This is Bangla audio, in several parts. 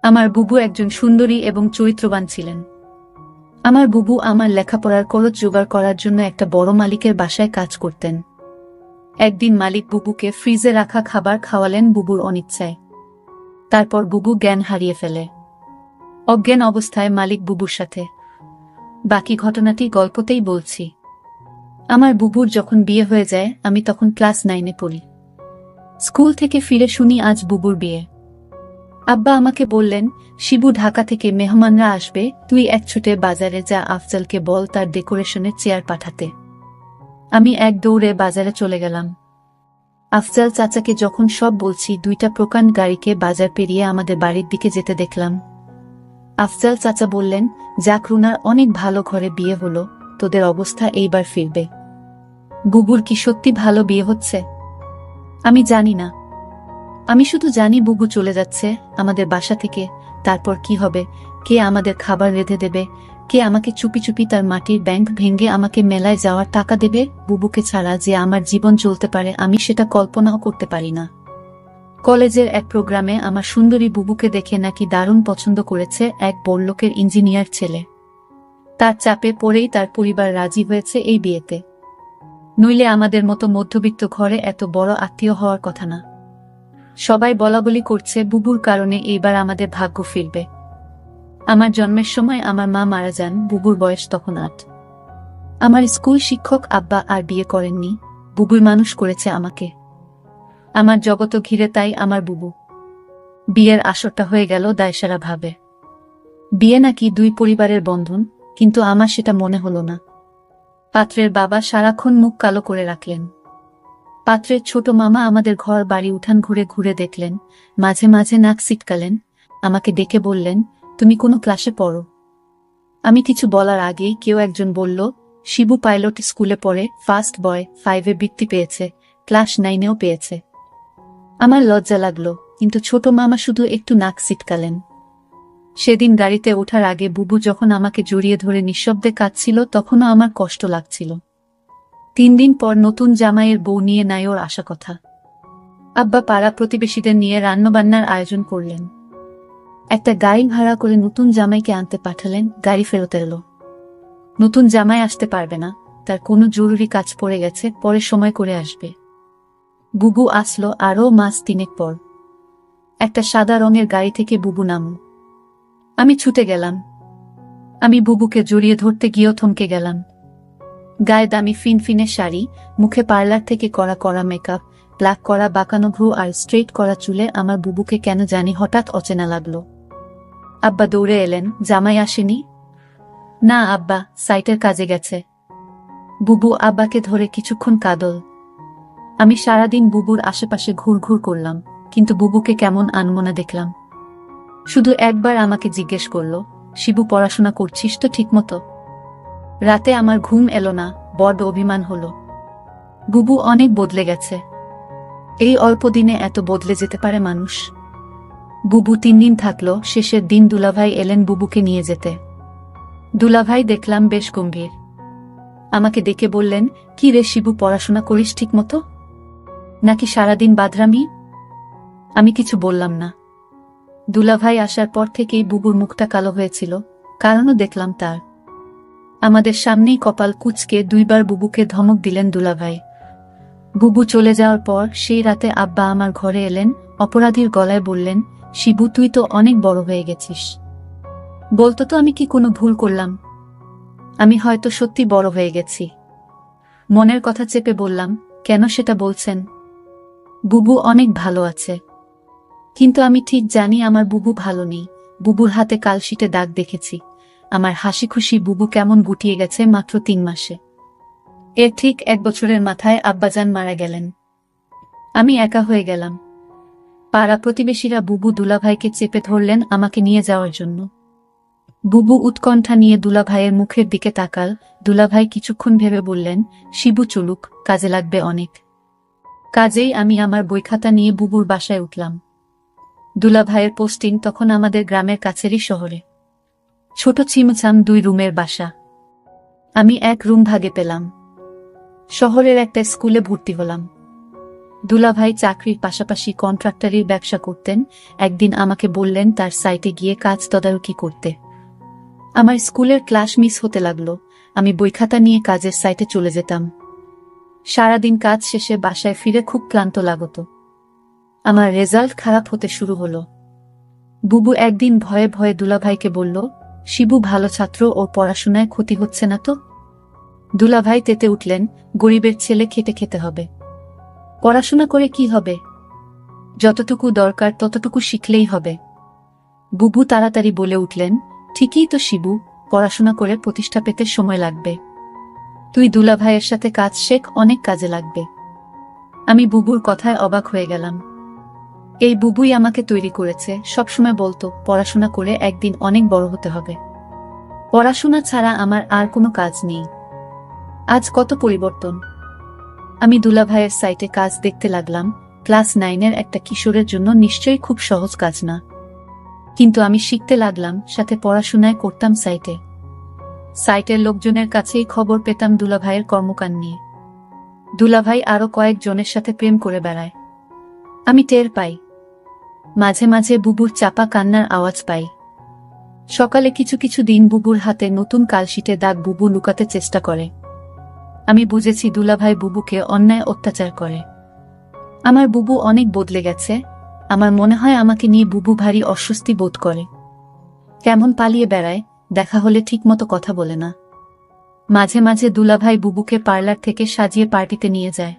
আমার বুবু একজন সুন্দরী এবং চরিত্রবান ছিলেন। আমার বুবু আমার লেখাপড়ার খরচ জোগাড় করার জন্য একটা বড় মালিকের বাসায় কাজ করতেন। একদিন মালিক বুবুকে ফ্রিজে রাখা খাবার খাওয়ালেন বুবুর অনিচ্ছায়। তারপর বুবু জ্ঞান হারিয়ে ফেলে। অজ্ঞান অবস্থায় মালিক বুবুর সাথে। বাকি ঘটনাটি গল্পতেই বলছি। আমার বুবুর যখন বিয়ে হয়ে যায় আমি তখন ক্লাস 9-এ পড়ি। স্কুল থেকে ফিরে শুনি আজ বুবুর বিয়ে। আব্বা আমাকে বললেন, শিবু ঢাকা থেকে মেহমানরা আসবে, তুই এক ছুটে বাজারে যা, আফজালকে বল তার ডেকোরেশনের চেয়ার পাঠাতে। আমি এক দৌড়ে বাজারে চলে গেলাম। আফজাল চাচাকে যখন সব বলছি, 2টা প্রকাণ্ড গাড়িকে বাজার পেরিয়ে আমাদের বাড়ির দিকে যেতে দেখলাম। আফজাল চাচা বললেন, যাক রুনার অনেক ভালো ঘরে বিয়ে হলো, তোদের অবস্থা এইবার ফিরবে। বুবুর কি সত্যি ভালো বিয়ে হচ্ছে? আমি জানি না। আমি শুধু জানি বুবু চলে যাচ্ছে আমাদের বাসা থেকে। তারপর কি হবে? কে আমাদের খাবার রেঁধে দেবে? কে আমাকে চুপি চুপি তার মাটির ব্যাংক ভেঙে আমাকে মেলায় যাওয়ার টাকা দেবে? বুবুকে ছাড়া যে আমার জীবন চলতে পারে আমি সেটা কল্পনাও করতে পারি না। কলেজের এক প্রোগ্রামে আমার সুন্দরী বুবুকে দেখে নাকি দারুণ পছন্দ করেছে এক বড়লোকের ইঞ্জিনিয়ার ছেলে। তার চাপে পড়েই তার পরিবার রাজি হয়েছে এই বিয়েতে। নইলে আমাদের মতো মধ্যবিত্ত ঘরে এত বড় আত্মীয় হওয়ার কথা না। সবাই বলাবলি করছে বুবুর কারণে এইবার আমাদের ভাগ্য ফিরবে। আমার জন্মের সময় আমার মা মারা যান, বুবুর বয়স তখন 8। আমার স্কুল শিক্ষক আব্বা আর বিয়ে করেননি, বুবুই মানুষ করেছে আমাকে। আমার জগত ঘিরে তাই আমার বুবু। বিয়ের আসরটা হয়ে গেল দায়সারা ভাবে। বিয়ে নাকি 2 পরিবারের বন্ধন, কিন্তু আমার সেটা মনে হলো না। পাত্রের বাবা সারাক্ষণ মুখ কালো করে রাখলেন। পাত্রের ছোট মামা আমাদের ঘর বাড়ি উঠান ঘুরে ঘুরে দেখলেন, মাঝে মাঝে নাক সিটকালেন, আমাকে ডেকে বললেন, তুমি কোনো ক্লাসে পড়ো? আমি কিছু বলার আগেই কেউ একজন বলল, শিবু পাইলট স্কুলে পড়ে, ফার্স্ট বয়, 5-এ বৃত্তি পেয়েছে, ক্লাস 9-এও পেয়েছে। আমার লজ্জা লাগলো, কিন্তু ছোট মামা শুধু একটু নাক সিটকালেন। সেদিন গাড়িতে ওঠার আগে বুবু যখন আমাকে জড়িয়ে ধরে নিঃশব্দে কাঁদছিল তখনও আমার কষ্ট লাগছিল। 3 দিন পর নতুন জামাইয়ের বউ নিয়ে নাইওর আসা কথা। আব্বা পাড়া প্রতিবেশীদের নিয়ে রান্নাবান্নার আয়োজন করলেন। একটা গাড়ি ভাড়া করে নতুন জামাইকে আনতে পাঠালেন। গাড়ি ফেরত এলো। নতুন জামাই আসতে পারবে না, তার কোনো জরুরি কাজ পড়ে গেছে, পরে সময় করে আসবে। বুবু আসলো আরও মাস 3 পর। একটা সাদা রঙের গাড়ি থেকে বুবু নামল। আমি ছুটে গেলাম। আমি বুবুকে জড়িয়ে ধরতে গিয়েও থমকে গেলাম। গায়ে দামি ফিনফিনে শাড়ি, মুখে পার্লার থেকে করা করা মেকআপ, ব্ল্যাক করা বাঁকানো ভ্রু আর স্ট্রেট করা চুলে আমার বুবুকে কেন জানি হঠাৎ অচেনা লাগলো। আব্বা দৌড়ে এলেন, জামাই আসেনি? না আব্বা, সাইটের কাজে গেছে। বুবু আব্বাকে ধরে কিছুক্ষণ কাঁদল। আমি সারাদিন বুবুর আশেপাশে ঘুরঘুর করলাম, কিন্তু বুবুকে কেমন আনমনা দেখলাম। শুধু একবার আমাকে জিজ্ঞেস করলো, শিবু পড়াশোনা করছিস তো ঠিকমতো? রাতে আমার ঘুম এলো না, বড় অভিমান হলো। বুবু অনেক বদলে গেছে। এই অল্প দিনে এত বদলে যেতে পারে মানুষ? বুবু 3 দিন থাকলো। শেষের দিন দুলাভাই এলেন বুবুকে নিয়ে যেতে। দুলাভাই দেখলাম বেশ গম্ভীর। আমাকে ডেকে বললেন, কি রে শিবু, পড়াশোনা করিস ঠিক মতো, নাকি সারাদিন বাদরামি? আমি কিছু বললাম না। দুলাভাই আসার পর থেকেই বুবুর মুখটা কালো হয়েছিল, কারণও দেখলাম তার। আমাদের সামনেই কপাল কুঁচকে 2বার বুবুকে ধমক দিলেন দুলাভাই। বুবু চলে যাওয়ার পর সেই রাতে আব্বা আমার ঘরে এলেন, অপরাধীর গলায় বললেন, শিবু তুই তো অনেক বড় হয়ে গেছিস, বলতো তো আমি কি কোনো ভুল করলাম? আমি হয়তো সত্যি বড় হয়ে গেছি। মনের কথা চেপে বললাম, কেন সেটা বলছেন? বুবু অনেক ভালো আছে। কিন্তু আমি ঠিক জানি আমার বুবু ভালো নেই। বুবুর হাতে কালশিটে দাগ দেখেছি। আমার হাসি খুশি বুবু কেমন গুটিয়ে গেছে মাত্র 3 মাসে। এর ঠিক 1 বছরের মাথায় আব্বাজান মারা গেলেন। আমি একা হয়ে গেলাম। পাড়া প্রতিবেশীরা বুবু দুলাভাইকে চেপে ধরলেন আমাকে নিয়ে যাওয়ার জন্য। বুবু উৎকণ্ঠা নিয়ে দুলাভাইয়ের মুখের দিকে তাকাল। দুলাভাই কিছুক্ষণ ভেবে বললেন, শিবু চলুক, কাজে লাগবে অনেক। কাজেই আমি আমার বইখাতা নিয়ে বুবুর বাসায় উঠলাম। দুলাভাইয়ের পোস্টিং তখন আমাদের গ্রামের কাছেরই শহরে। ছোট ছিমছাম 2 রুমের বাসা। আমি 1 রুম ভাগে পেলাম। শহরের একটা স্কুলে ভর্তি হলাম। দুলাভাই চাকরির পাশাপাশি কন্ট্রাক্টরির ব্যবসা করতেন। একদিন আমাকে বললেন তার সাইটে গিয়ে কাজ তদারকি করতে। আমার স্কুলের ক্লাস মিস হতে লাগলো। আমি বইখাতা নিয়ে কাজের সাইটে চলে যেতাম। সারাদিন কাজ শেষে বাসায় ফিরে খুব ক্লান্ত লাগত। আমার রেজাল্ট খারাপ হতে শুরু হলো। বুবু একদিন ভয়ে ভয়ে দুলাভাইকে বলল, শিবু ভালো ছাত্র, ওর পড়াশোনায় ক্ষতি হচ্ছে না তো? দুলাভাই তেতে উঠলেন, গরিবের ছেলে খেটে খেতে হবে। পড়াশোনা করে কি হবে? যতটুকু দরকার ততটুকু শিখলেই হবে। বুবু তাড়াতাড়ি বলে উঠলেন, ঠিকই তো শিবু, পড়াশোনা করে প্রতিষ্ঠা পেতে সময় লাগবে। তুই দুলাভাইয়ের সাথে কাজ শেখ, অনেক কাজে লাগবে। আমি বুবুর কথায় অবাক হয়ে গেলাম। এই বুবুই আমাকে তৈরি করেছে। সবসময় বলতো পড়াশোনা করে একদিন অনেক বড় হতে হবে। পড়াশোনা ছাড়া আমার আর কোনো কাজ নেই। আজ কত পরিবর্তন। আমি দুলাভাইয়ের সাইটে কাজ দেখতে লাগলাম। ক্লাস 9-এর একটা কিশোরের জন্য নিশ্চয়ই খুব সহজ কাজ না, কিন্তু আমি শিখতে লাগলাম, সাথে পড়াশোনায় করতাম সাইটে। সাইটের লোকজনের কাছেই খবর পেতাম দুলাভাইয়ের কর্মকাণ্ড নিয়ে। দুলাভাই আরো কয়েকজনের সাথে প্রেম করে বেড়ায়। আমি টের পাই। মাঝে মাঝে বুবুর চাপা কান্নার আওয়াজ পাই। সকালে কিছু কিছু দিন বুবুর হাতে নতুন কালশিটে দাগ বুবু লুকাতে চেষ্টা করে। আমি বুঝেছি দুলাভাই বুবুকে অন্যায় অত্যাচার করে। আমার বুবু অনেক বদলে গেছে। আমার মনে হয় আমাকে নিয়ে বুবু ভারী অস্বস্তি বোধ করে। কেমন পালিয়ে বেড়ায়, দেখা হলে ঠিকমতো কথা বলে না। মাঝে মাঝে দুলাভাই বুবুকে পার্লার থেকে সাজিয়ে পার্টিতে নিয়ে যায়।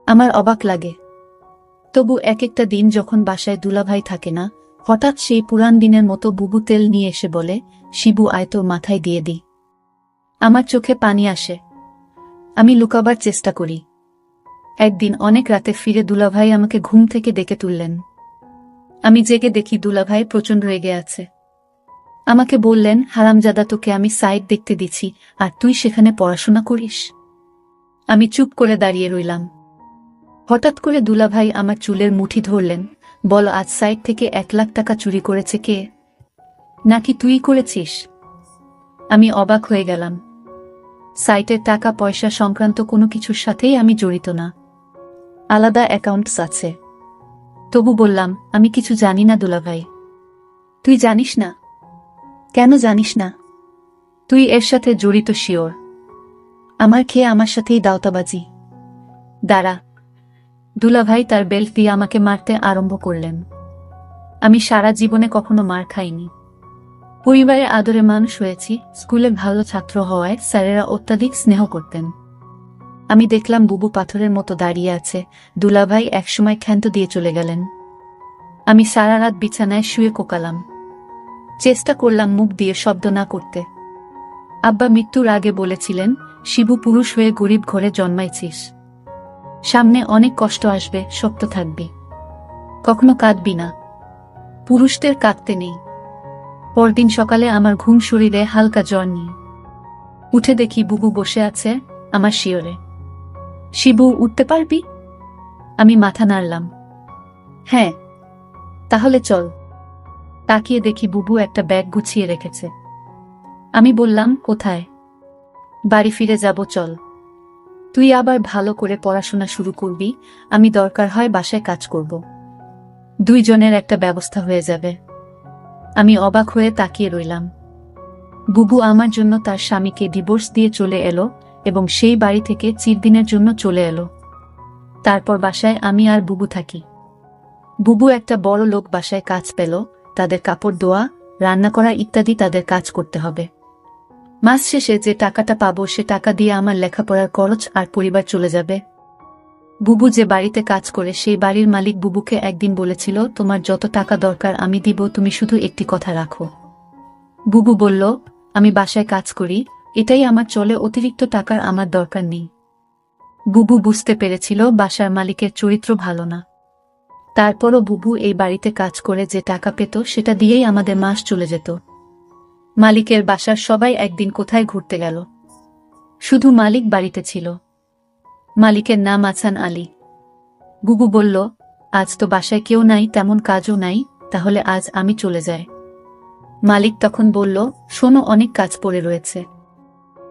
আমার অবাক লাগে। তবু এক একটা দিন যখন বাসায় দুলাভাই থাকে না, হঠাৎ সেই পুরান দিনের মতো বুবু তেল নিয়ে এসে বলে, শিবু আয় তোর মাথায় দিয়ে দিই। আমার চোখে পানি আসে। আমি লুকাবার চেষ্টা করি। একদিন অনেক রাতে ফিরে দুলাভাই আমাকে ঘুম থেকে ডেকে তুললেন। আমি জেগে দেখি দুলাভাই প্রচণ্ড রেগে আছে। আমাকে বললেন, হারামজাদা, তোকে আমি সাইট দেখতে দিছি আর তুই সেখানে পড়াশোনা করিস? আমি চুপ করে দাঁড়িয়ে রইলাম। হঠাৎ করে দুলাভাই আমার চুলের মুঠি ধরলেন। বল, আজ সাইট থেকে 1 লাখ টাকা চুরি করেছে কে? নাকি তুই করেছিস? আমি অবাক হয়ে গেলাম। সাইটের টাকা পয়সা সংক্রান্ত কোনো কিছুর সাথেই আমি জড়িত না। আলাদা অ্যাকাউন্টস আছে। তবু বললাম, আমি কিছু জানি না দুলাভাই। তুই জানিস না? কেন জানিস না? তুই এর সাথে জড়িত শিওর? আমার খেয়ে আমার সাথেই দাওতাবাজি। দাঁড়া। দুলাভাই তার বেল্ট দিয়ে আমাকে মারতে আরম্ভ করলেন। আমি সারা জীবনে কখনো মার খাইনি। পরিবারে আদরে মানুষ হয়েছি। স্কুলে ভালো ছাত্র হওয়ায় স্যারেরা অত্যাধিক স্নেহ করতেন। আমি দেখলাম বুবু পাথরের মতো দাঁড়িয়ে আছে। দুলাভাই একসময় ক্ষান্ত দিয়ে চলে গেলেন। আমি সারা রাত বিছানায় শুয়ে কোকালাম। চেষ্টা করলাম মুখ দিয়ে শব্দ না করতে। আব্বা মৃত্যুর আগে বলেছিলেন, শিবু, পুরুষ হয়ে গরিব ঘরে জন্মাইছিস। সামনে অনেক কষ্ট আসবে, শক্ত থাকবি। কখনো কাঁদবি না। পুরুষদের কাঁদতে নেই। পরদিন সকালে আমার ঘুম শরীরে হালকা জ্বর নিয়ে উঠে দেখি বুবু বসে আছে আমার শিয়রে। শিবু, উঠতে পারবি? আমি মাথা নাড়লাম। হ্যাঁ। তাহলে চল। তাকিয়ে দেখি বুবু একটা ব্যাগ গুছিয়ে রেখেছে। আমি বললাম, কোথায়? বাড়ি ফিরে যাব, চল। তুই আবার ভালো করে পড়াশোনা শুরু করবি, আমি দরকার হয় বাসায় কাজ করব। দুইজনের একটা ব্যবস্থা হয়ে যাবে। আমি অবাক হয়ে তাকিয়ে রইলাম। বুবু আমার জন্য তার স্বামীকে ডিভোর্স দিয়ে চলে এলো এবং সেই বাড়ি থেকে চিরদিনের জন্য চলে এলো। তারপর বাসায় আমি আর বুবু থাকি। বুবু একটা বড় লোক বাসায় কাজ পেল। তাদের কাপড় ধোয়া, রান্না করা ইত্যাদি তাদের কাজ করতে হবে। মাস শেষে যে টাকাটা পাবো সে টাকা দিয়ে আমার লেখাপড়ার খরচ আর পরিবার চলে যাবে। বুবু যে বাড়িতে কাজ করে সেই বাড়ির মালিক বুবুকে একদিন বলেছিল, তোমার যত টাকা দরকার আমি দিব, তুমি শুধু একটি কথা রাখো। বুবু বলল, আমি বাসায় কাজ করি, এটাই আমার চলে, অতিরিক্ত টাকার আমার দরকার নেই। বুবু বুঝতে পেরেছিল বাসার মালিকের চরিত্র ভালো না। তারপরও বুবু এই বাড়িতে কাজ করে যে টাকা পেত সেটা দিয়েই আমাদের মাস চলে যেত। মালিকের বাসার সবাই একদিন কোথায় ঘুরতে গেল। শুধু মালিক বাড়িতে ছিল। মালিকের নাম আছান আলী। বুবু বলল, আজ তো বাসায় কেউ নাই, তেমন কাজও নাই, তাহলে আজ আমি চলে যাই। মালিক তখন বলল, শোনো, অনেক কাজ পড়ে রয়েছে।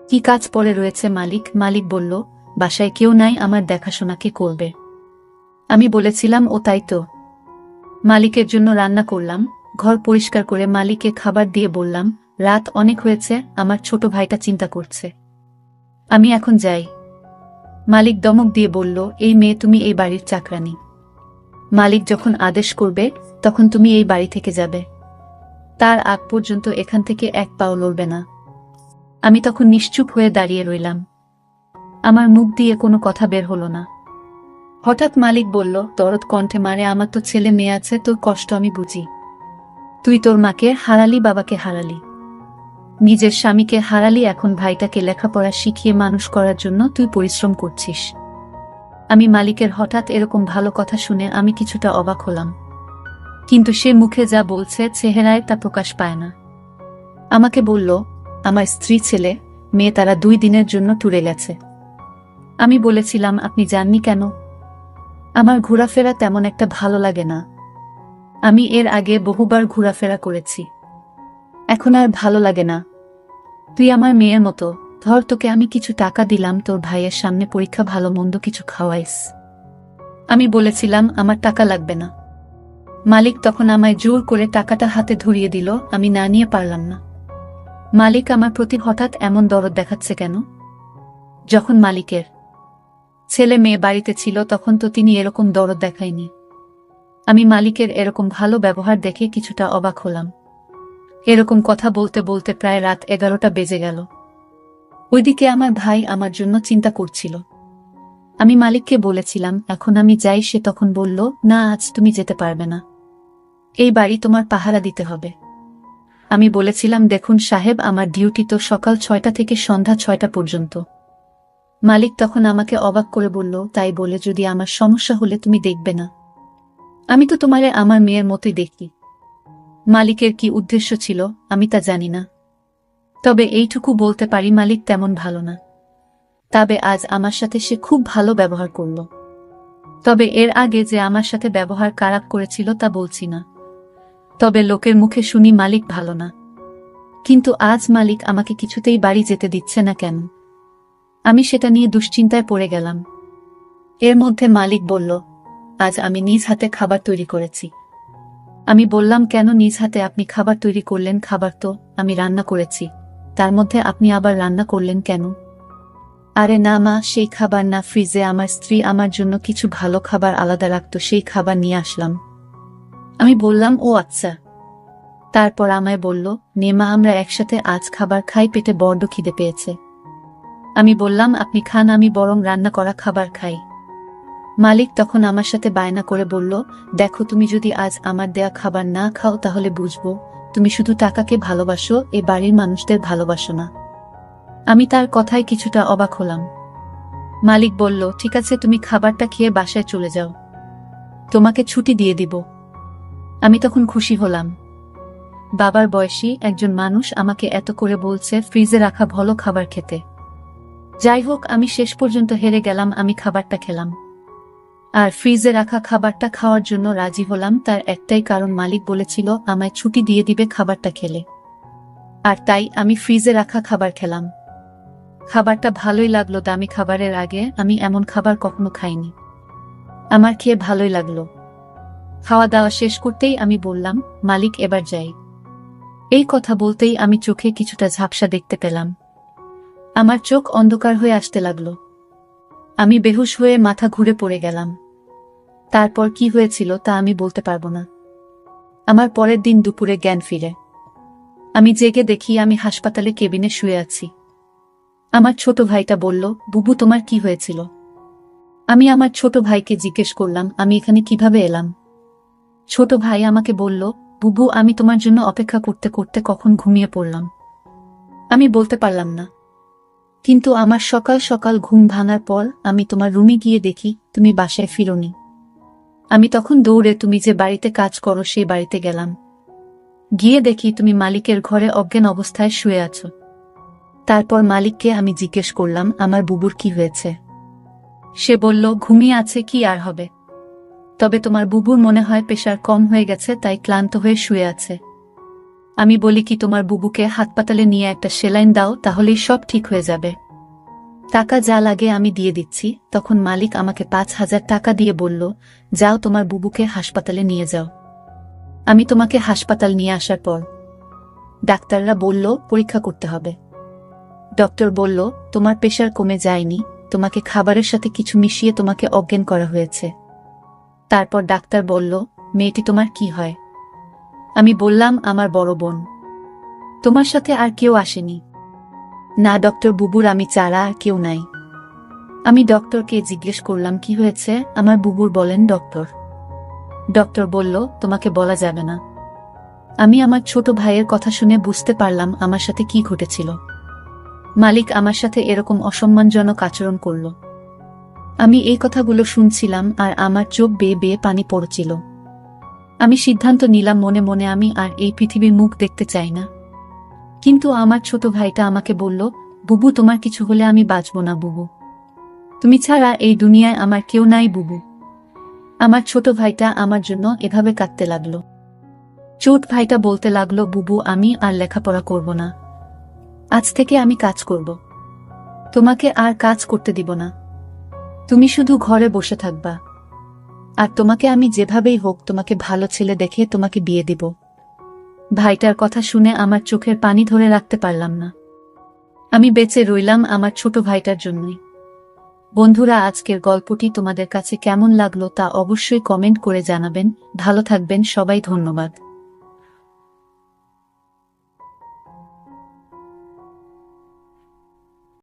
কি কাজ পড়ে রয়েছে মালিক? মালিক বলল, বাসায় কেউ নাই, আমার দেখাশোনা কে করবে? আমি বলেছিলাম, ও তাই তো। মালিকের জন্য রান্না করলাম, ঘর পরিষ্কার করে মালিককে খাবার দিয়ে বললাম, রাত অনেক হয়েছে, আমার ছোট ভাইটা চিন্তা করছে, আমি এখন যাই। মালিক দমক দিয়ে বলল, এই মেয়ে, তুমি এই বাড়ির চাকরানী। মালিক যখন আদেশ করবে তখন তুমি এই বাড়ি থেকে যাবে, তার আগ পর্যন্ত এখান থেকে এক পাও লড়বে না। আমি তখন নিশ্চুপ হয়ে দাঁড়িয়ে রইলাম। আমার মুখ দিয়ে কোনো কথা বের হলো না। হঠাৎ মালিক বলল দরদ কণ্ঠে, মারে, আমার তো ছেলে মেয়ে আছে, তোর কষ্ট আমি বুঝি। তুই তোর মাকে হারালি, বাবাকে হারালি, নিজের স্বামীকে হারালি, এখন ভাইটাকে লেখাপড়া শিখিয়ে মানুষ করার জন্য তুই পরিশ্রম করছিস। আমি মালিকের হঠাৎ এরকম ভালো কথা শুনে আমি কিছুটা অবাক হলাম, কিন্তু সে মুখে যা বলছে চেহারায় তা প্রকাশ পায় না। আমাকে বলল, আমার স্ত্রী, ছেলে মেয়ে তারা 2 দিনের জন্য ট্যুরে গেছে। আমি বলেছিলাম, আপনি যাননি কেন? আমার ঘোরাফেরা তেমন একটা ভালো লাগে না, আমি এর আগে বহুবার ঘোরাফেরা করেছি, এখন আর ভালো লাগে না। তুই আমার মেয়ের মতো, ধর তোকে আমি কিছু টাকা দিলাম, তোর ভাইয়ের সামনে পরীক্ষা ভালো মন্দ কিছু খাওয়াইস। আমি বলেছিলাম, আমার টাকা লাগবে না। মালিক তখন আমায় জোর করে টাকাটা হাতে ধরিয়ে দিল, আমি না নিয়ে পারলাম না। মালিক আমার প্রতি হঠাৎ এমন দরদ দেখাচ্ছে কেন? যখন মালিকের ছেলে মেয়ে বাড়িতে ছিল তখন তো তিনি এরকম দরদ দেখায়নি। আমি মালিকের এরকম ভালো ব্যবহার দেখে কিছুটা অবাক হলাম। এরকম কথা বলতে বলতে প্রায় রাত 11টা বেজে গেল। ওইদিকে আমার ভাই আমার জন্য চিন্তা করছিল। আমি মালিককে বলেছিলাম, এখন আমি যাই। সে তখন বলল, না, আজ তুমি যেতে পারবে না, এই বাড়ি তোমার পাহারা দিতে হবে। আমি বলেছিলাম, দেখুন সাহেব, আমার ডিউটি তো সকাল 6টা থেকে সন্ধ্যা 6টা পর্যন্ত। মালিক তখন আমাকে অবাক করে বলল, তাই বলে যদি আমার সমস্যা হলে তুমি দেখবে না? আমি তো তোমারে আমার মেয়ের মতোই দেখি। মালিকের কি উদ্দেশ্য ছিল আমি তা জানি না, তবে এইটুকু বলতে পারি মালিক তেমন ভালো না। তবে আজ আমার সাথে সে খুব ভালো ব্যবহার করল। তবে এর আগে যে আমার সাথে ব্যবহার খারাপ করেছিল তা বলছি না, তবে লোকের মুখে শুনি মালিক ভালো না। কিন্তু আজ মালিক আমাকে কিছুতেই বাড়ি যেতে দিচ্ছে না কেন? আমি সেটা নিয়ে দুশ্চিন্তায় পড়ে গেলাম। এর মধ্যে মালিক বলল, আজ আমি নিজ হাতে খাবার তৈরি করেছি। আমি বললাম, কেন নিজ হাতে আপনি খাবার তৈরি করলেন? খাবার তো আমি রান্না করেছি, তার মধ্যে আপনি আবার রান্না করলেন কেন? আরে না মা, সেই খাবার না, ফ্রিজে আমার স্ত্রী আমার জন্য কিছু ভালো খাবার আলাদা রাখতো, সেই খাবার নিয়ে আসলাম। আমি বললাম, ও আচ্ছা। তারপর আমায় বলল, নে মা, আমরা একসাথে আজ খাবার খাই, পেটে বড্ড খিদে পেয়েছে। আমি বললাম, আপনি খান, আমি বরং রান্না করা খাবার খাই। মালিক তখন আমার সাথে বায়না করে বলল, দেখো, তুমি যদি আজ আমার দেয়া খাবার না খাও তাহলে বুঝবো তুমি শুধু টাকাকে ভালোবাসো, এ বাড়ির মানুষদের ভালোবাসো না। আমি তার কথায় কিছুটা অবাক হলাম। মালিক বলল, ঠিক আছে, তুমি খাবারটা খেয়ে বাসায় চলে যাও, তোমাকে ছুটি দিয়ে দিব। আমি তখন খুশি হলাম। বাবার বয়সী একজন মানুষ আমাকে এত করে বলছে ফ্রিজে রাখা ভালো খাবার খেতে। যাই হোক, আমি শেষ পর্যন্ত হেরে গেলাম। আমি খাবারটা খেলাম, আর ফ্রিজে রাখা খাবারটা খাওয়ার জন্য রাজি হলাম তার একটাই কারণ, মালিক বলেছিল আমায় ছুটি দিয়ে দিবে খাবারটা খেলে। আর তাই আমি ফ্রিজে রাখা খাবার খেলাম। খাবারটা ভালোই লাগলো, দামি খাবারের আগে আমি এমন খাবার কখনো খাইনি। আমার খেয়ে ভালোই লাগলো। খাওয়া দাওয়া শেষ করতেই আমি বললাম, মালিক, এবার যাই। এই কথা বলতেই আমি চোখে কিছুটা ঝাপসা দেখতে পেলাম। আমার চোখ অন্ধকার হয়ে আসতে লাগলো। আমি বেহুশ হয়ে মাথা ঘুরে পড়ে গেলাম। তারপর কি হয়েছিল তা আমি বলতে পারবো না। আমার পরের দিন দুপুরে জ্ঞান ফিরে। আমি জেগে দেখি আমি হাসপাতালে কেবিনে শুয়ে আছি। আমার ছোট ভাইটা বলল, বুবু, তোমার কি হয়েছিল? আমি আমার ছোট ভাইকে জিজ্ঞেস করলাম, আমি এখানে কিভাবে এলাম? ছোট ভাই আমাকে বলল, বুবু, আমি তোমার জন্য অপেক্ষা করতে করতে কখন ঘুমিয়ে পড়লাম। আমি বলতে পারলাম না, কিন্তু আমার সকাল সকাল ঘুম ভাঙার পর আমি তোমার রুমে গিয়ে দেখি তুমি বাসায় ফিরোনি। আমি তখন দৌড়ে তুমি যে বাড়িতে কাজ করো সেই বাড়িতে গেলাম। গিয়ে দেখি তুমি মালিকের ঘরে অজ্ঞান অবস্থায় শুয়ে আছো। তারপর মালিককে আমি জিজ্ঞেস করলাম, আমার বুবুর কি হয়েছে? সে বলল, ঘুমিয়ে আছে, কি আর হবে, তবে তোমার বুবুর মনে হয় প্রেশার কম হয়ে গেছে, তাই ক্লান্ত হয়ে শুয়ে আছে। আমি বলি কি, তোমার বুবুকে হাসপাতালে নিয়ে একটা সেলাইন দাও, তাহলেই সব ঠিক হয়ে যাবে। টাকা যা লাগে আমি দিয়ে দিচ্ছি। তখন মালিক আমাকে 5,000 টাকা দিয়ে বলল, যাও তোমার বুবুকে হাসপাতালে নিয়ে যাও। আমি তোমাকে হাসপাতাল নিয়ে আসার পর ডাক্তাররা বলল পরীক্ষা করতে হবে। ডক্টর বলল, তোমার প্রেশার কমে যায়নি, তোমাকে খাবারের সাথে কিছু মিশিয়ে তোমাকে অজ্ঞান করা হয়েছে। তারপর ডাক্তার বলল, মেয়েটি তোমার কি হয়? আমি বললাম, আমার বড় বোন। তোমার সাথে আর কেউ আসেনি? না ডক্টর, বুবুর আমি ছাড়া আর কেউ নাই। আমি ডক্টরকে জিজ্ঞেস করলাম কি হয়েছে। আমার বুবুর বলেন ডক্টর। ডক্টর বলল, তোমাকে বলা যাবে না। আমি আমার ছোট ভাইয়ের কথা শুনে বুঝতে পারলাম আমার সাথে কি ঘটেছিল। মালিক আমার সাথে এরকম অসম্মানজনক আচরণ করল। আমি এই কথাগুলো শুনছিলাম আর আমার চোখ বেয়ে বেয়ে পানি পড়ছিল। আমি সিদ্ধান্ত নিলাম মনে মনে আমি আর এই পৃথিবীর মুখ দেখতে চাই না। কিন্তু আমার ছোট ভাইটা আমাকে বলল, বুবু তোমার কিছু হলে আমি বাঁচব না বুবু। তুমি ছাড়া এই দুনিয়ায় আমার কেউ নাই বুবু। আমার ছোট ভাইটা আমার জন্য এভাবে কাঁদতে লাগলো। ছোট ভাইটা বলতে লাগলো, বুবু আমি আর লেখাপড়া করব না। আজ থেকে আমি কাজ করব। তোমাকে আর কাজ করতে দিব না। তুমি শুধু ঘরে বসে থাকবা। আর তোমাকে আমি যেভাবেই হোক তোমাকে ভালো ছেলে দেখে তোমাকে বিয়ে দিব। ভাইটার কথা শুনে আমার চোখের পানি ধরে রাখতে পারলাম না। আমি বেঁচে রইলাম আমার ছোট ভাইটার জন্যই। বন্ধুরা, আজকের গল্পটি তোমাদের কাছে কেমন লাগলো তা অবশ্যই কমেন্ট করে জানাবেন। ভালো থাকবেন সবাই, ধন্যবাদ।